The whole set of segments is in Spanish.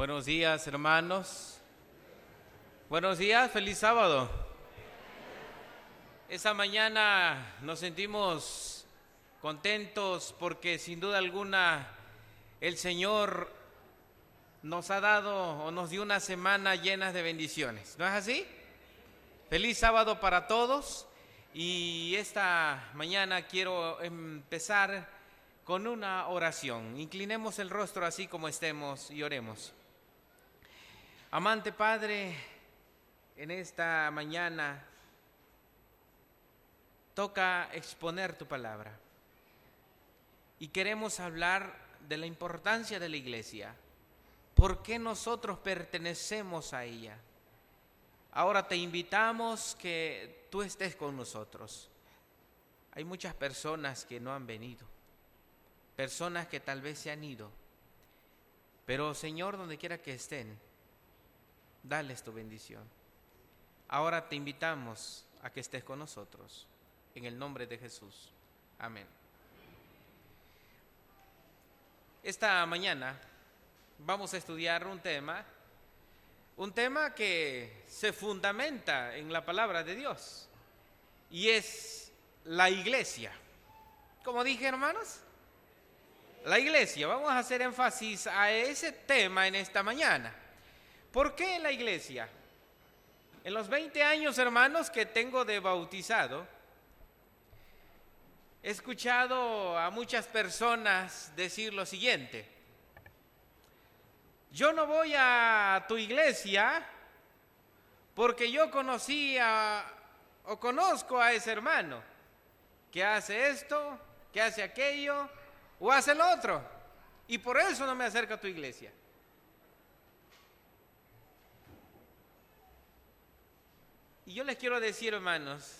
Buenos días, hermanos. Buenos días, feliz sábado. Esta mañana nos sentimos contentos porque sin duda alguna el Señor nos ha dado o nos dio una semana llena de bendiciones. ¿No es así? Feliz sábado para todos. Y esta mañana quiero empezar con una oración. Inclinemos el rostro así como estemos y oremos. Amante Padre, en esta mañana toca exponer tu palabra y queremos hablar de la importancia de la iglesia, por qué nosotros pertenecemos a ella. Ahora te invitamos que tú estés con nosotros. Hay muchas personas que no han venido, personas que tal vez se han ido, pero Señor, donde quiera que estén, dales tu bendición. Ahora te invitamos a que estés con nosotros, en el nombre de Jesús. Amén. Esta mañana vamos a estudiar un tema que se fundamenta en la palabra de Dios, y es la iglesia. Como dije, hermanos, la iglesia. Vamos a hacer énfasis a ese tema en esta mañana. ¿Por qué la iglesia? En los 20 años, hermanos, que tengo de bautizado, he escuchado a muchas personas decir lo siguiente: yo no voy a tu iglesia porque yo conozco a ese hermano que hace esto, que hace aquello o hace lo otro, y por eso no me acerco a tu iglesia. Y yo les quiero decir, hermanos,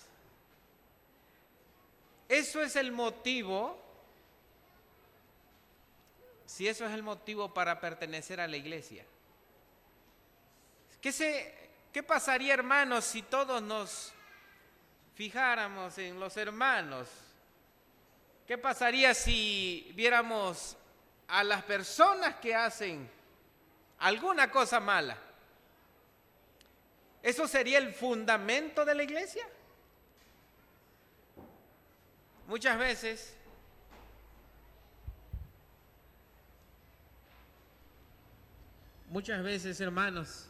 eso es el motivo, si eso es el motivo para pertenecer a la iglesia. ¿Qué pasaría, hermanos, si todos nos fijáramos en los hermanos? ¿Qué pasaría si viéramos a las personas que hacen alguna cosa mala? ¿Eso sería el fundamento de la iglesia? Muchas veces hermanos,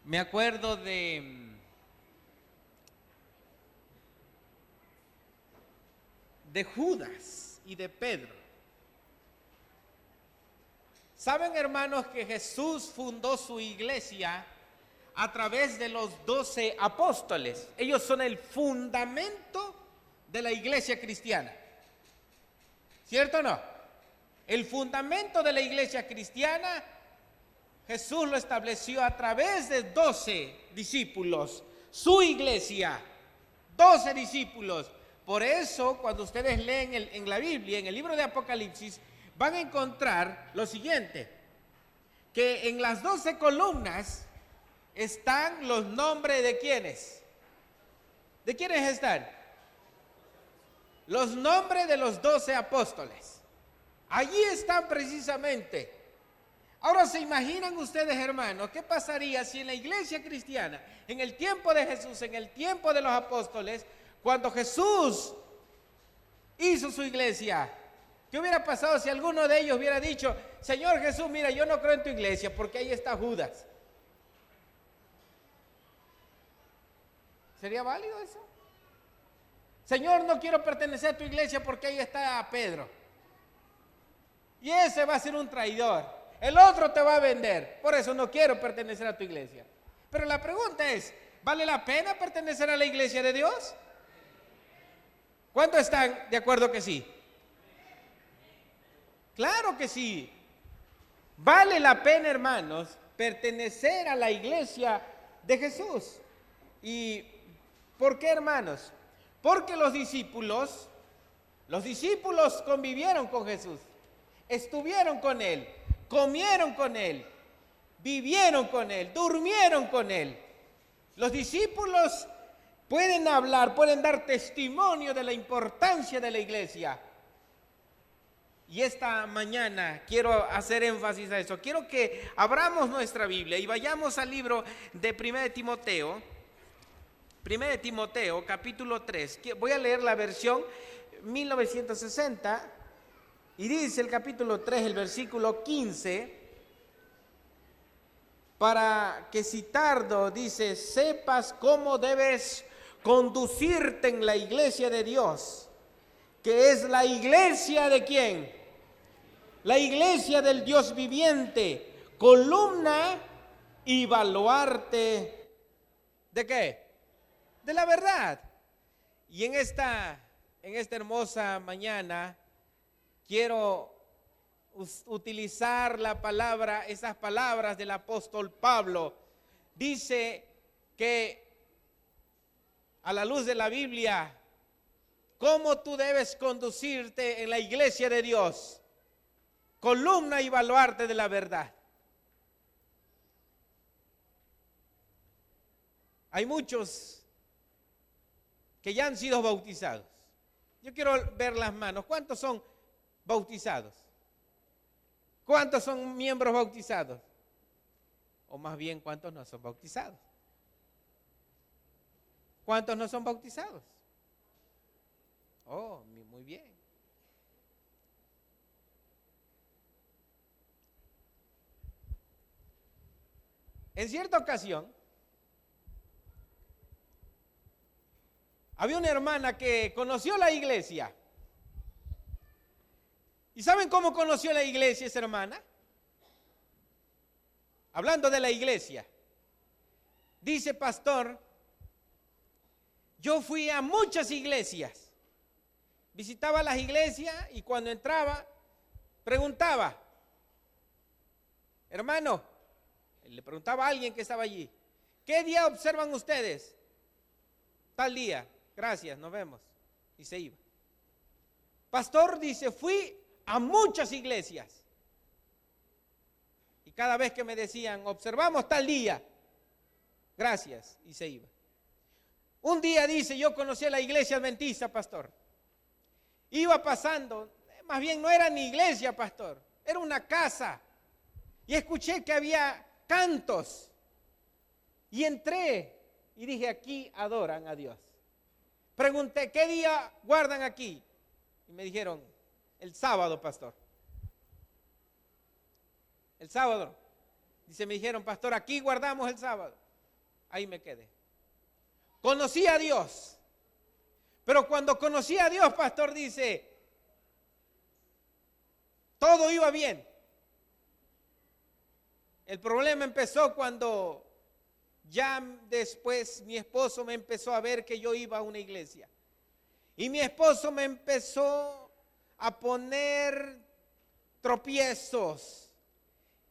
me acuerdo de Judas y de Pedro. ¿Saben, hermanos, que Jesús fundó su iglesia a través de los 12 apóstoles? Ellos son el fundamento de la iglesia cristiana. ¿Cierto o no? El fundamento de la iglesia cristiana, Jesús lo estableció a través de 12 discípulos. Su iglesia, 12 discípulos. Por eso, cuando ustedes leen en la Biblia, en el libro de Apocalipsis, van a encontrar lo siguiente: que en las 12 columnas están los nombres de ¿quiénes? ¿De quiénes están? Los nombres de los 12 apóstoles. Allí están precisamente. Ahora, ¿se imaginan ustedes, hermanos, qué pasaría si en la iglesia cristiana, en el tiempo de Jesús, en el tiempo de los apóstoles, cuando Jesús hizo su iglesia, qué hubiera pasado si alguno de ellos hubiera dicho: Señor Jesús, mira, yo no creo en tu iglesia porque ahí está Judas? ¿Sería válido eso? Señor, no quiero pertenecer a tu iglesia porque ahí está Pedro, y ese va a ser un traidor, el otro te va a vender, por eso no quiero pertenecer a tu iglesia. Pero la pregunta es, ¿vale la pena pertenecer a la iglesia de Dios? ¿Cuántos están de acuerdo que sí? Claro que sí. Vale la pena, hermanos, pertenecer a la iglesia de Jesús. ¿Y por qué, hermanos? Porque los discípulos convivieron con Jesús, estuvieron con Él, comieron con Él, vivieron con Él, durmieron con Él. Los discípulos pueden hablar, pueden dar testimonio de la importancia de la iglesia. Y esta mañana quiero hacer énfasis a eso. Quiero que abramos nuestra Biblia y vayamos al libro de 1 de Timoteo. 1 de Timoteo, capítulo 3. Voy a leer la versión 1960. Y dice el capítulo 3, el versículo 15. Para que si tardo, dice, sepas cómo debes conducirte en la iglesia de Dios. Que es la iglesia de ¿quién? La iglesia del Dios viviente, columna y baluarte, ¿de qué? De la verdad. Y en esta hermosa mañana quiero utilizar esas palabras del apóstol Pablo. Dice que a la luz de la Biblia, ¿cómo tú debes conducirte en la iglesia de Dios? Columna y baluarte de la verdad. Hay muchos que ya han sido bautizados. Yo quiero ver las manos. ¿Cuántos son bautizados? ¿Cuántos son miembros bautizados? O más bien, ¿cuántos no son bautizados? ¿Cuántos no son bautizados? Oh, muy bien. En cierta ocasión, había una hermana que conoció la iglesia. ¿Y saben cómo conoció la iglesia esa hermana? Hablando de la iglesia. Dice, pastor, yo fui a muchas iglesias. Visitaba las iglesias y cuando entraba, preguntaba, hermano, le preguntaba a alguien que estaba allí, ¿qué día observan ustedes? Tal día, gracias, nos vemos. Y se iba. Pastor, dice, fui a muchas iglesias. Y cada vez que me decían, observamos tal día, gracias, y se iba. Un día dice, yo conocí a la iglesia adventista, pastor. Iba pasando, más bien no era ni iglesia, pastor, era una casa. Y escuché que había cantos. Y entré y dije, aquí adoran a Dios. Pregunté, ¿qué día guardan aquí? Y me dijeron, el sábado, pastor. El sábado. Dice, me dijeron, pastor, aquí guardamos el sábado. Ahí me quedé. Conocí a Dios. Pero cuando conocí a Dios, pastor, dice, todo iba bien. El problema empezó cuando ya después mi esposo me empezó a ver que yo iba a una iglesia. Y mi esposo me empezó a poner tropiezos.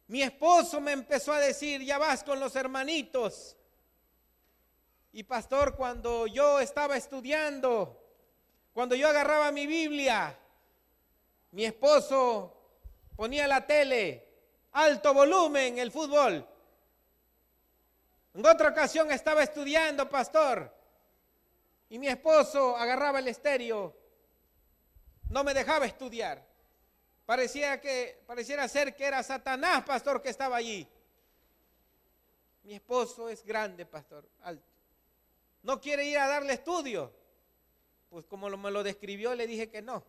Mi esposo me empezó a decir, ya vas con los hermanitos. Y pastor, cuando yo estaba estudiando, cuando yo agarraba mi Biblia, mi esposo ponía la tele, alto volumen, el fútbol. En otra ocasión estaba estudiando, pastor, y mi esposo agarraba el estéreo, no me dejaba estudiar. Pareciera ser que era Satanás, pastor, que estaba allí. Mi esposo es grande, pastor, alto. No quiere ir a darle estudio. Pues como me lo describió, le dije que no.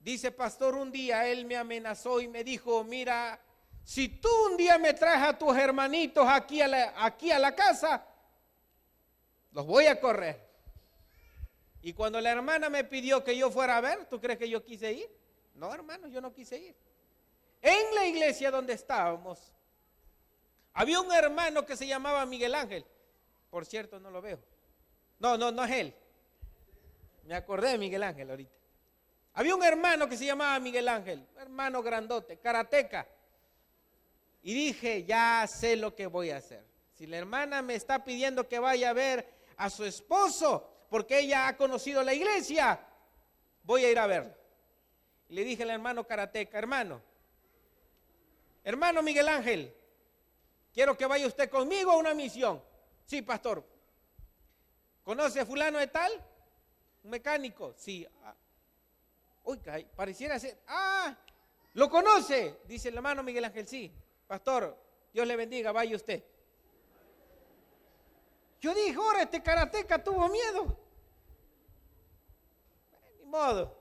Dice, pastor, un día él me amenazó y me dijo, mira, si tú un día me traes a tus hermanitos aquí a la casa, los voy a correr. Y cuando la hermana me pidió que yo fuera a ver, ¿tú crees que yo quise ir? No, hermano, yo no quise ir. En la iglesia donde estábamos, había un hermano que se llamaba Miguel Ángel. Por cierto, no lo veo. No es él. Me acordé de Miguel Ángel ahorita. Había un hermano que se llamaba Miguel Ángel, hermano grandote, karateca. Y dije, ya sé lo que voy a hacer. Si la hermana me está pidiendo que vaya a ver a su esposo, porque ella ha conocido la iglesia, voy a ir a verlo. Y le dije al hermano karateca, hermano Miguel Ángel, quiero que vaya usted conmigo a una misión. Sí, pastor. ¿Conoce a fulano de tal? ¿Un mecánico? Sí. Uy, pareciera ser. ¿Lo conoce? Dice el hermano Miguel Ángel, sí. Pastor, Dios le bendiga, vaya usted. Yo dije, ahora este karateca tuvo miedo. Ni modo.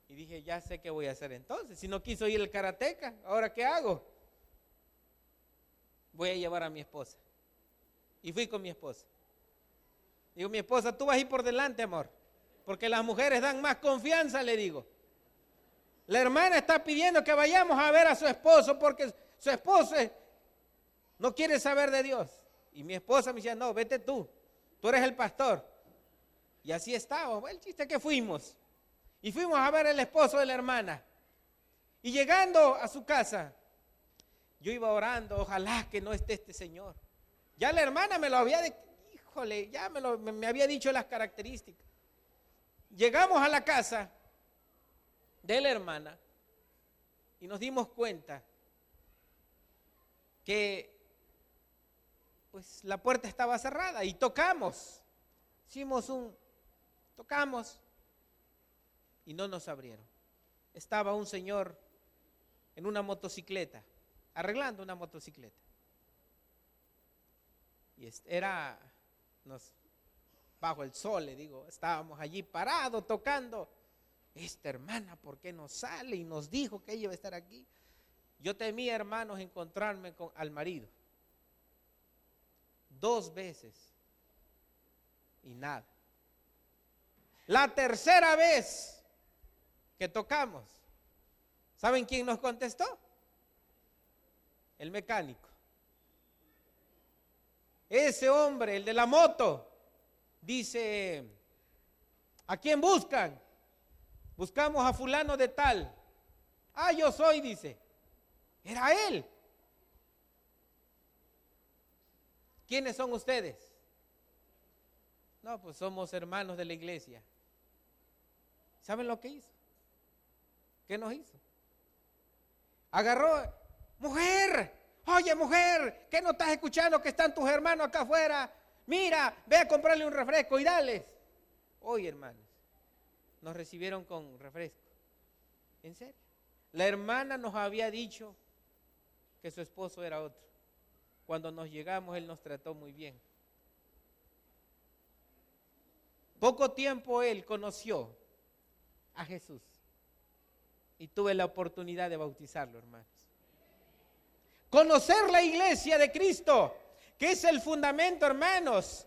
Y dije, ya sé qué voy a hacer entonces. Si no quiso ir el karateca, ¿ahora qué hago? Voy a llevar a mi esposa. Y fui con mi esposa. Digo, mi esposa, tú vas a ir por delante, amor. Porque las mujeres dan más confianza, le digo. La hermana está pidiendo que vayamos a ver a su esposo porque su esposo no quiere saber de Dios. Y mi esposa me decía, no, vete tú eres el pastor. Y así estábamos. El chiste es que fuimos. Y fuimos a ver al esposo de la hermana. Y llegando a su casa, yo iba orando, ojalá que no esté este señor. Ya la hermana me lo había, híjole, ya me había dicho las características. Llegamos a la casa de la hermana y nos dimos cuenta que pues la puerta estaba cerrada y tocamos. Tocamos y no nos abrieron. Estaba un señor en una motocicleta, arreglando una motocicleta. Y bajo el sol, le digo, estábamos allí parados tocando. Esta hermana, ¿por qué no sale? Y nos dijo que ella iba a estar aquí. Yo temía, hermanos, encontrarme al marido. 2 veces y nada. La tercera vez que tocamos, ¿saben quién nos contestó? El mecánico. Ese hombre, el de la moto, dice, ¿a quién buscan? Buscamos a fulano de tal. Yo soy, dice. Era él. ¿Quiénes son ustedes? No, pues somos hermanos de la iglesia. ¿Saben lo que hizo? ¿Qué nos hizo? Agarró, mujer, oye mujer, ¿qué no estás escuchando que están tus hermanos acá afuera? Mira, ve a comprarle un refresco y dales. Oye, hermanos, nos recibieron con refresco. ¿En serio? La hermana nos había dicho que su esposo era otro. Cuando nos llegamos, él nos trató muy bien. Poco tiempo él conoció a Jesús y tuve la oportunidad de bautizarlo, hermanos. Conocer la iglesia de Cristo, que es el fundamento, hermanos.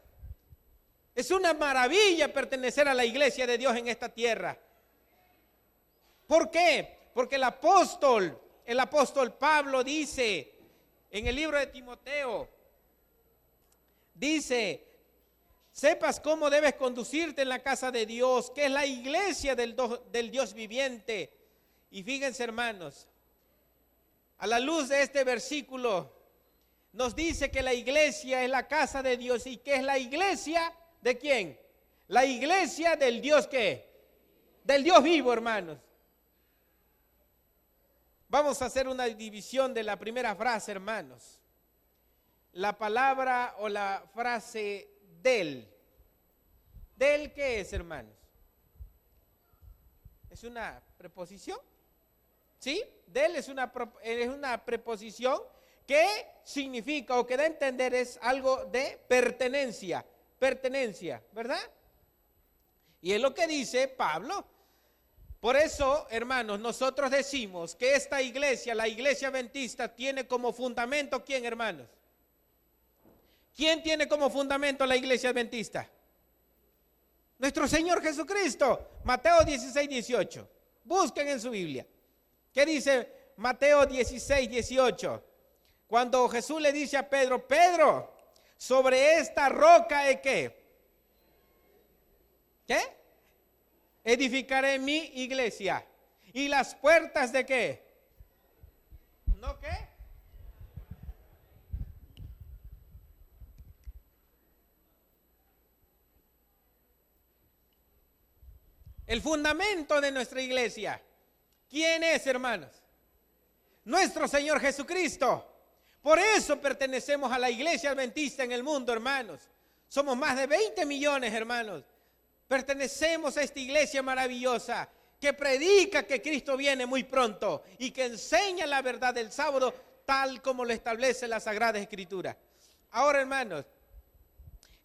Es una maravilla pertenecer a la iglesia de Dios en esta tierra. ¿Por qué? Porque el apóstol Pablo dice en el libro de Timoteo, dice, sepas cómo debes conducirte en la casa de Dios, que es la iglesia del Dios viviente. Y fíjense, hermanos, a la luz de este versículo, nos dice que la iglesia es la casa de Dios. ¿Y que es la iglesia de quién? La iglesia del Dios, ¿qué? Del Dios vivo, hermanos. Vamos a hacer una división de la primera frase, hermanos. La palabra o la frase del. ¿Del qué es, hermanos? ¿Es una preposición? ¿Sí? Del es una preposición que significa o que da a entender es algo de pertenencia, ¿verdad? Y es lo que dice Pablo. Por eso, hermanos, nosotros decimos que esta iglesia, la iglesia adventista, tiene como fundamento, ¿quién, hermanos? ¿Quién tiene como fundamento la iglesia adventista? Nuestro Señor Jesucristo. Mateo 16, 18. Busquen en su Biblia. ¿Qué dice Mateo 16, 18? Cuando Jesús le dice a Pedro, Pedro, sobre esta roca ¿de qué? ¿Qué? Edificaré mi iglesia. ¿Y las puertas de qué? ¿No qué? El fundamento de nuestra iglesia. ¿Quién es, hermanos? Nuestro Señor Jesucristo. Por eso pertenecemos a la iglesia adventista en el mundo, hermanos. Somos más de 20 millones, hermanos. Pertenecemos a esta iglesia maravillosa que predica que Cristo viene muy pronto y que enseña la verdad del sábado tal como lo establece la Sagrada Escritura. Ahora, hermanos,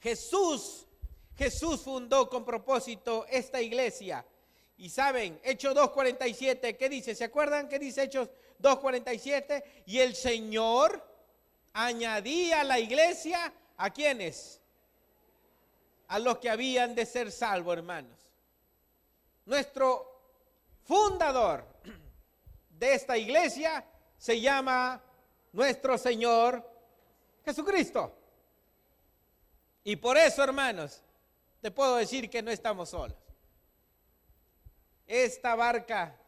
Jesús fundó con propósito esta iglesia. Y saben, Hechos 2:47, ¿qué dice? ¿Se acuerdan qué dice Hechos 2:47? Y el Señor añadía a la iglesia, ¿a quiénes? A los que habían de ser salvos, hermanos. Nuestro fundador de esta iglesia se llama nuestro Señor Jesucristo. Y por eso, hermanos, te puedo decir que no estamos solos. Esta barca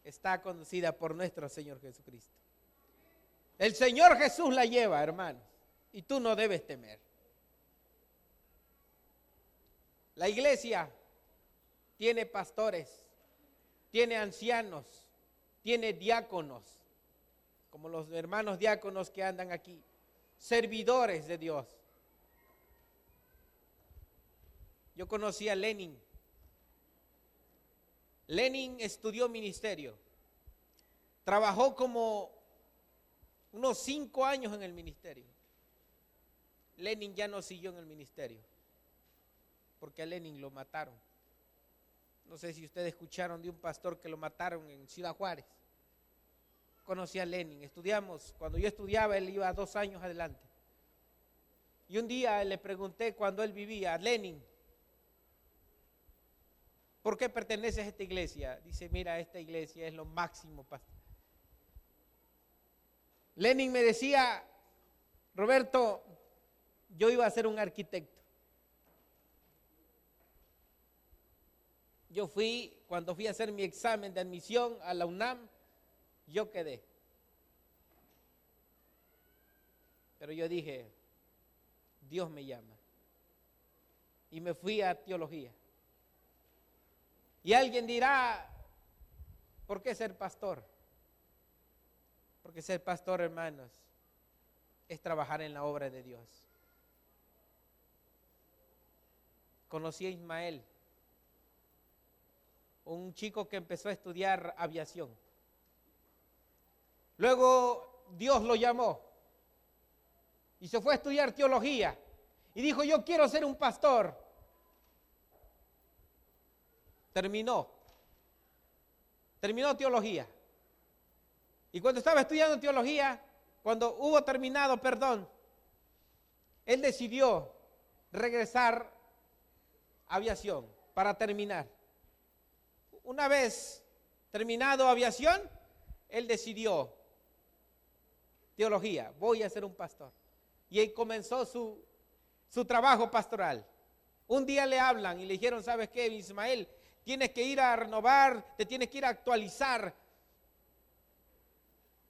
está conducida por nuestro Señor Jesucristo. El Señor Jesús la lleva, hermanos, y tú no debes temer. La iglesia tiene pastores, tiene ancianos, tiene diáconos, como los hermanos diáconos que andan aquí, servidores de Dios. Yo conocí a Lenin. Lenin estudió ministerio. Trabajó como unos 5 años en el ministerio. Lenin ya no siguió en el ministerio, porque a Lenin lo mataron. No sé si ustedes escucharon de un pastor que lo mataron en Ciudad Juárez. Conocí a Lenin, estudiamos, cuando yo estudiaba él iba 2 años adelante. Y un día le pregunté cuando él vivía, Lenin, ¿por qué perteneces a esta iglesia? Dice, mira, esta iglesia es lo máximo, pastor. Lenin me decía, Roberto, yo iba a ser un arquitecto. Cuando fui a hacer mi examen de admisión a la UNAM, yo quedé. Pero yo dije, Dios me llama. Y me fui a teología. Y alguien dirá, ¿por qué ser pastor? Porque ser pastor, hermanos, es trabajar en la obra de Dios. Conocí a Ismael, un chico que empezó a estudiar aviación. Luego Dios lo llamó y se fue a estudiar teología y dijo, yo quiero ser un pastor. Terminó teología. Y cuando estaba estudiando teología, cuando hubo terminado, él decidió regresar a aviación para terminar. Una vez terminado aviación, él decidió teología, voy a ser un pastor. Y ahí comenzó su trabajo pastoral. Un día le hablan y le dijeron, ¿sabes qué, Ismael? Tienes que ir a renovar, te tienes que ir a actualizar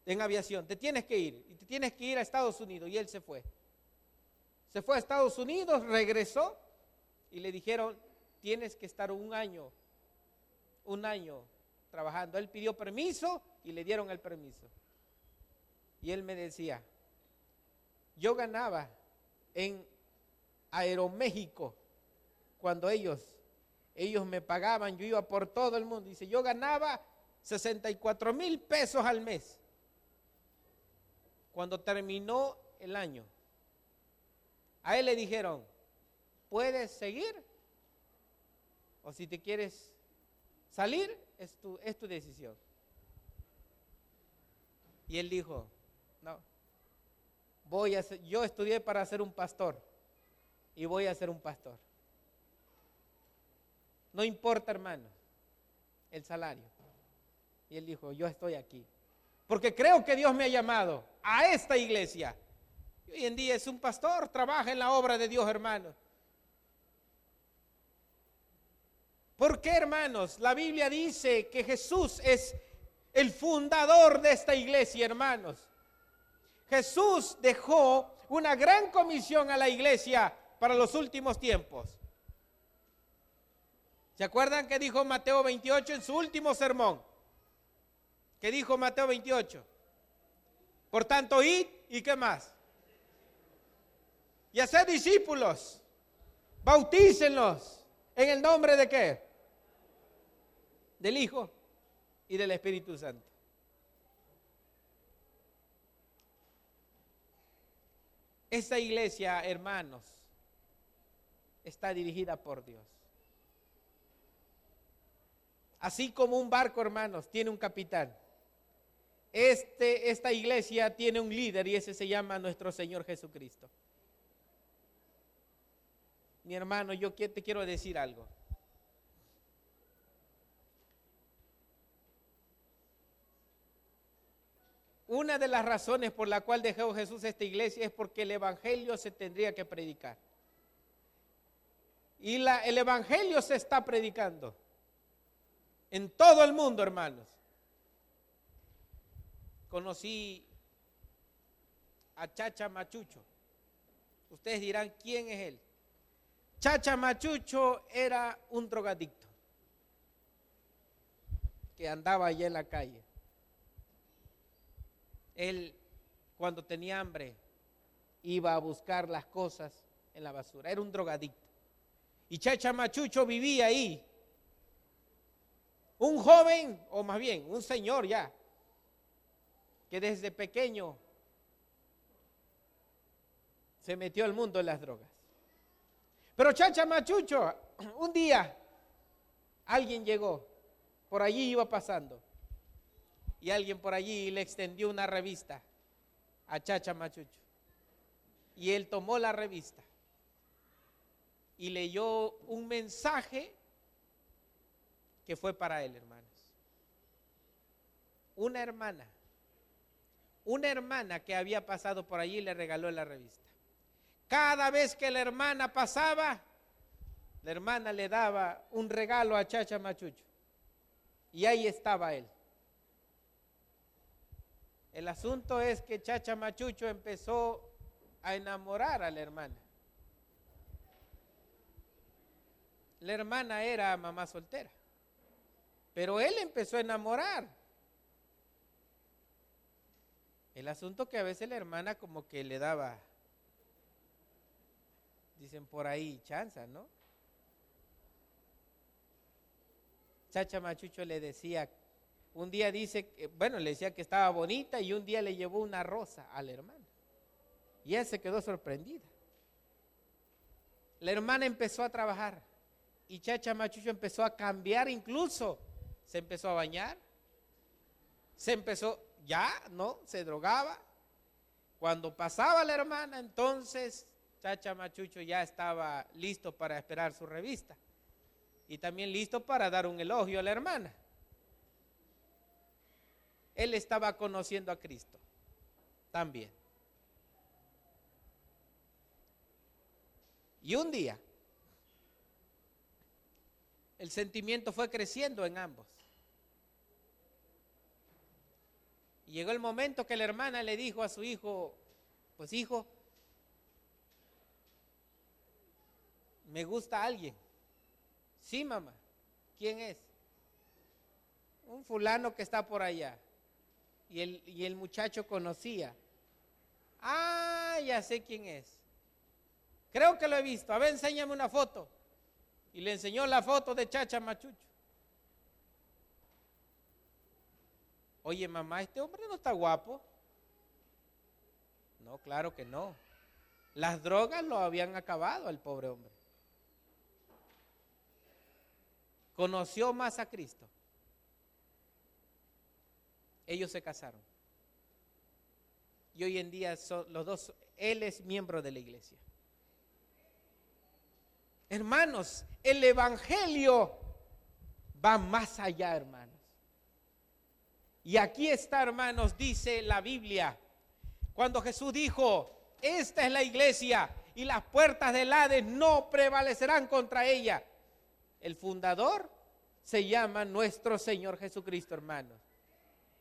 en aviación, te tienes que ir, y te tienes que ir a Estados Unidos. Y él se fue. Se fue a Estados Unidos, regresó y le dijeron, tienes que estar un año trabajando. Él pidió permiso y le dieron el permiso. Y él me decía, yo ganaba en Aeroméxico cuando ellos me pagaban, yo iba por todo el mundo. Dice, yo ganaba 64,000 pesos al mes. Cuando terminó el año, a él le dijeron, ¿puedes seguir? O si te quieres salir, es tu decisión. Y él dijo, no, yo estudié para ser un pastor y voy a ser un pastor. No importa, hermano, el salario. Y él dijo, yo estoy aquí, porque creo que Dios me ha llamado a esta iglesia. Y hoy en día es un pastor, trabaja en la obra de Dios, hermanos. ¿Por qué, hermanos? La Biblia dice que Jesús es el fundador de esta iglesia, hermanos. Jesús dejó una gran comisión a la iglesia para los últimos tiempos. ¿Se acuerdan qué dijo Mateo 28 en su último sermón? ¿Qué dijo Mateo 28? Por tanto, id y ¿qué más? y hacer discípulos. Bautícenlos en el nombre de ¿qué? Del Hijo y del Espíritu Santo. Esta iglesia, hermanos, está dirigida por Dios. Así como un barco, hermanos, tiene un capitán. Esta iglesia tiene un líder y ese se llama nuestro Señor Jesucristo. Mi hermano, yo te quiero decir algo. Una de las razones por la cual dejó Jesús esta iglesia es porque el evangelio se tendría que predicar. Y el evangelio se está predicando en todo el mundo, hermanos. Conocí a Chacha Machucho. Ustedes dirán, ¿quién es él? Chacha Machucho era un drogadicto que andaba allá en la calle. Él, cuando tenía hambre, iba a buscar las cosas en la basura. Era un drogadicto. Y Chacha Machucho vivía ahí. Un joven, o más bien, un señor ya, que desde pequeño se metió al mundo de las drogas. Pero Chacha Machucho, un día, alguien llegó, por allí iba pasando, y alguien por allí le extendió una revista a Chacha Machucho. Y él tomó la revista y leyó un mensaje que fue para él, hermanos. Una hermana que había pasado por allí le regaló la revista. Cada vez que la hermana pasaba, la hermana le daba un regalo a Chacha Machucho. Y ahí estaba él. El asunto es que Chacha Machucho empezó a enamorar a la hermana. La hermana era mamá soltera, pero él empezó a enamorar. El asunto que a veces la hermana como que le daba, dicen por ahí, chanza, ¿no? Chacha Machucho le decía, un día dice, le decía que estaba bonita y un día le llevó una rosa a la hermana. Y ella se quedó sorprendida. La hermana empezó a trabajar y Chacha Machucho empezó a cambiar, incluso se empezó a bañar, se drogaba. Cuando pasaba la hermana, entonces Chacha Machucho ya estaba listo para esperar su revista y también listo para dar un elogio a la hermana. Él estaba conociendo a Cristo también. Y un día, el sentimiento fue creciendo en ambos. Y llegó el momento que la hermana le dijo a su hijo, pues hijo, me gusta alguien. Sí, mamá. ¿Quién es? Un fulano que está por allá. Y el muchacho conocía. Ah, ya sé quién es. Creo que lo he visto. A ver, enséñame una foto. Y le enseñó la foto de Chacha Machucho. Oye, mamá, este hombre no está guapo. No, claro que no. Las drogas lo habían acabado al pobre hombre. Conoció más a Cristo. Ellos se casaron. Y hoy en día son los dos, él es miembro de la iglesia. Hermanos, el evangelio va más allá, hermanos. Y aquí está, hermanos, dice la Biblia, cuando Jesús dijo, esta es la iglesia y las puertas del Hades no prevalecerán contra ella. El fundador se llama nuestro Señor Jesucristo, hermanos.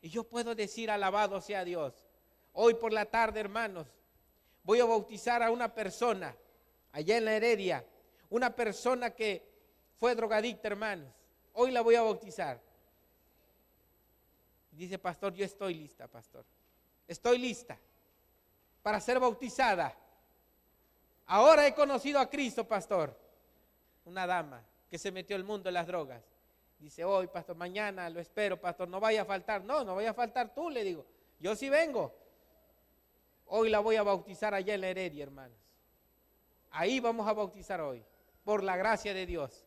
Y yo puedo decir, alabado sea Dios. Hoy por la tarde, hermanos, voy a bautizar a una persona allá en la Heredia, una persona que fue drogadicta, hermanos. Hoy la voy a bautizar. Dice, pastor, yo estoy lista, pastor. Estoy lista para ser bautizada. Ahora he conocido a Cristo, pastor. Una dama que se metió al mundo de las drogas. Dice, hoy, pastor, mañana lo espero, pastor, no vaya a faltar. No, no vaya a faltar tú, le digo. Yo sí vengo. Hoy la voy a bautizar allá en la Heredia, hermanos. Ahí vamos a bautizar hoy, por la gracia de Dios.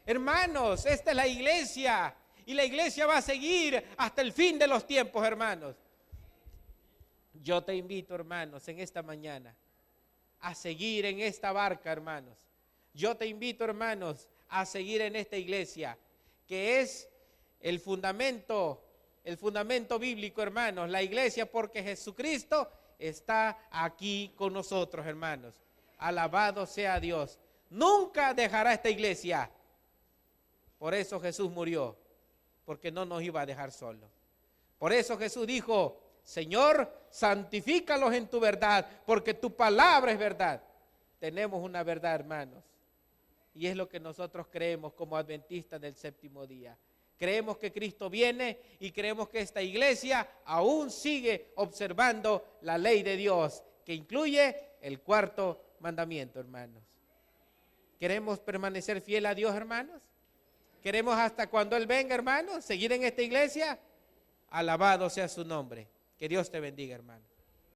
Hermanos, esta es la iglesia. Y la iglesia va a seguir hasta el fin de los tiempos, hermanos. Yo te invito, hermanos, en esta mañana, a seguir en esta barca, hermanos. Yo te invito, hermanos, a seguir en esta iglesia, que es el fundamento bíblico, hermanos. La iglesia, porque Jesucristo está aquí con nosotros, hermanos. Alabado sea Dios. Nunca dejará esta iglesia. Por eso Jesús murió, porque no nos iba a dejar solos. Por eso Jesús dijo, Señor, santifícalos en tu verdad, porque tu palabra es verdad. Tenemos una verdad, hermanos, y es lo que nosotros creemos como adventistas del séptimo día. Creemos que Cristo viene y creemos que esta iglesia aún sigue observando la ley de Dios, que incluye el cuarto mandamiento, hermanos. ¿Queremos permanecer fiel a Dios, hermanos? ¿Queremos hasta cuando Él venga, hermanos, seguir en esta iglesia? Alabado sea su nombre. Que Dios te bendiga, hermano.